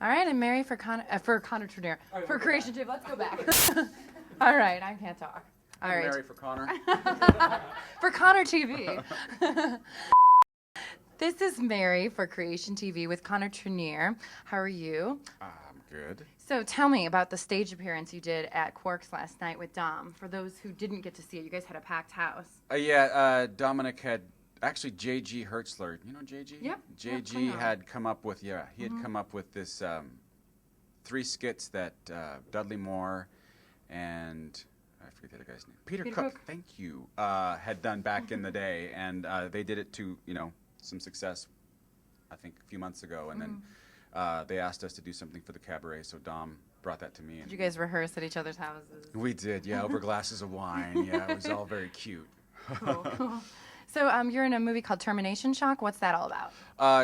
All right, I'm Mary for Connor Trinneer. For Creation TV. Let's go back. All right, I can't talk. All right. Mary for Connor. For Connor TV. This is Mary for Creation TV with Connor Trinneer. How are you? I'm good. So tell me about the stage appearance you did at Quarks last night with Dom. For those who didn't get to see it, you guys had a packed house. Dominic had, actually J.G. Hertzler, you know J.G.? Yep. J.G. had come up with, he had come up with this 3 skits that Dudley Moore and, I forget the other guy's name, Peter Cook, thank you, had done back in the day. And they did it to, some success, I think, a few months ago. And then they asked us to do something for the cabaret, so Dom brought that to me. And did you guys rehearse at each other's houses? We did, yeah, over glasses of wine. Yeah, it was all very cute. Cool. So you're in a movie called Termination Shock. What's that all about?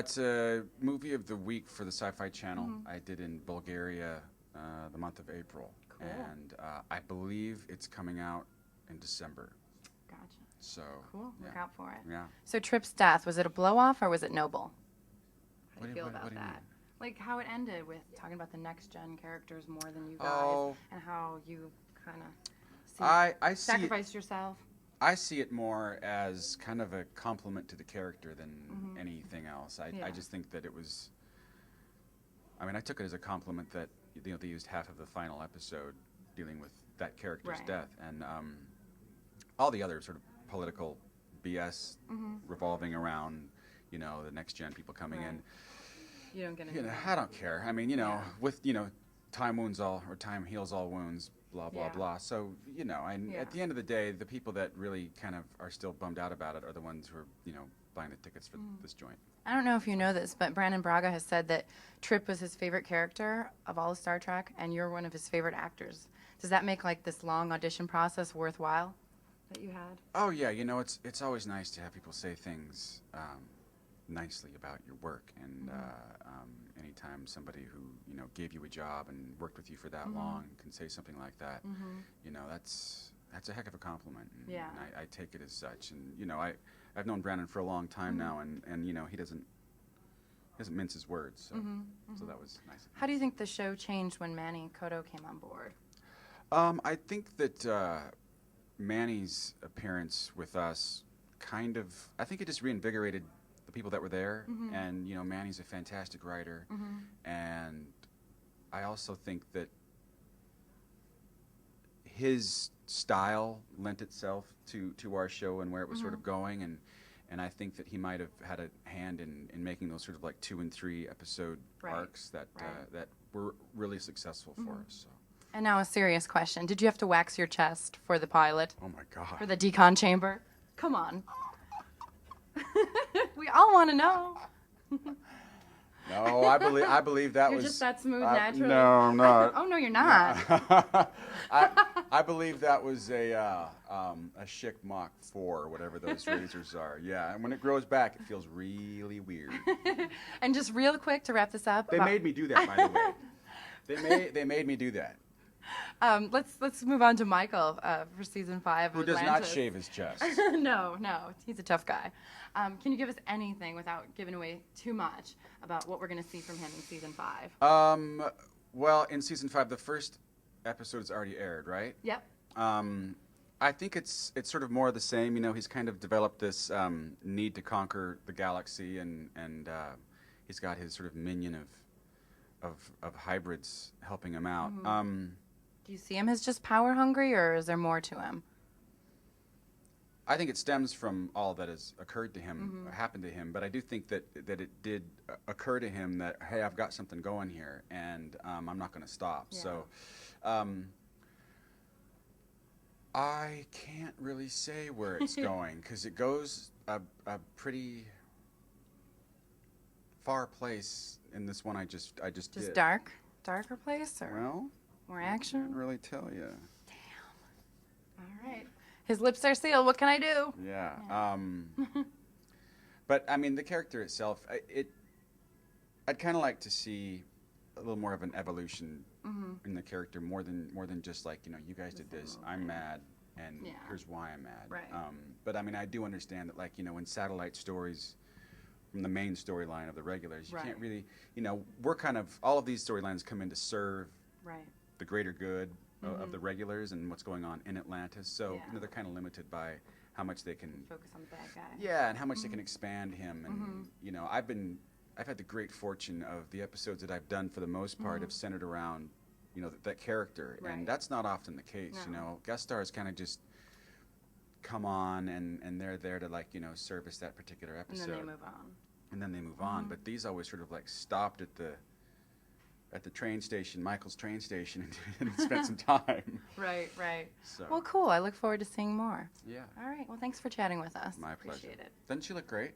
It's a movie of the week for the Sci-Fi Channel. I did in Bulgaria the month of April. Cool. And I believe it's coming out in December. Gotcha. So cool. Look out for it. Yeah. So Trip's death, was it a blow-off or was it noble? How do you feel what about do you that? mean? Like how it ended with talking about the next-gen characters more than you guys, Oh. and how you kind of I sacrificed yourself. I see it more as kind of a compliment to the character than anything else. I just think that it was, I mean, I took it as a compliment that they used half of the final episode dealing with that character's death, and all the other sort of political BS revolving around, the next gen people coming in. You don't get into I don't care. I mean, with time heals all wounds. Blah blah blah. So and at the end of the day, the people that really kind of are still bummed out about it are the ones who are buying the tickets for this joint. I don't know if you know this, but Brandon Braga has said that Trip was his favorite character of all of Star Trek, and you're one of his favorite actors. Does that make like this long audition process worthwhile that you had? Oh yeah, it's always nice to have people say things nicely about your work, and anytime somebody who gave you a job and worked with you for that long can say something like that, that's a heck of a compliment. And I take it as such. And I've known Brandon for a long time now, and he doesn't mince his words. So that was nice. How do you think the show changed when Manny Koto came on board? I think that Manny's appearance with us I think it just reinvigorated the people that were there, and Manny's a fantastic writer, and I also think that his style lent itself to our show and where it was sort of going, and I think that he might have had a hand in making those sort of like 2 and 3 episode arcs that were really successful for us. So. And now a serious question: did you have to wax your chest for the pilot? Oh my God! For the decon chamber? Come on. We all want to know. No, I believe that You're was. You're just that smooth naturally. No, I'm not. Oh no, you're not. I believe that was a Schick Mach 4, or whatever those razors are. Yeah, and when it grows back, it feels really weird. And just real quick to wrap this up. They made me do that, by the way. They made me do that. Let's move on to Michael for season 5. Who does not shave his chest. No, he's a tough guy. Can you give us anything without giving away too much about what we're going to see from him in season 5? Well, in season 5, the first episode's already aired, right? Yep. I think it's sort of more of the same. He's kind of developed this need to conquer the galaxy, and he's got his sort of minion of hybrids helping him out. Do you see him as just power hungry, or is there more to him? I think it stems from all that has occurred to him, happened to him, but I do think that it did occur to him that, hey, I've got something going here, and I'm not going to stop. Yeah. So I can't really say where it's going, because it goes a pretty far place in this one I just did. Just darker place, or Well, more I action? can't really tell you. All right. His lips are sealed. What can I do? Yeah. But I mean, the character itself, I'd kind of like to see a little more of an evolution in the character, more than just like, you guys did this, I'm mad, and here's why I'm mad. Right. But I mean, I do understand that, like, in satellite stories, from the main storyline of the regulars. You Right. can't really, we're kind of, all of these storylines come in to serve Right. the greater good of the regulars and what's going on in Atlantis. So Yeah. they're kind of limited by how much they can, Focus on the bad guy. yeah, and how much they can expand him. And I've had the great fortune of the episodes that I've done for the most part have centered around, that character, Right. and that's not often the case. No. Guest stars kind of just come on and they're there to service that particular And episode, then they move on. and then they move on. But these always sort of like stopped at the train station, Michael's train station, and spent some time. Right, right. So Well, cool. I look forward to seeing more. yeah, All right. Well, thanks for chatting with us. my pleasure. Appreciate it. Doesn't she look great?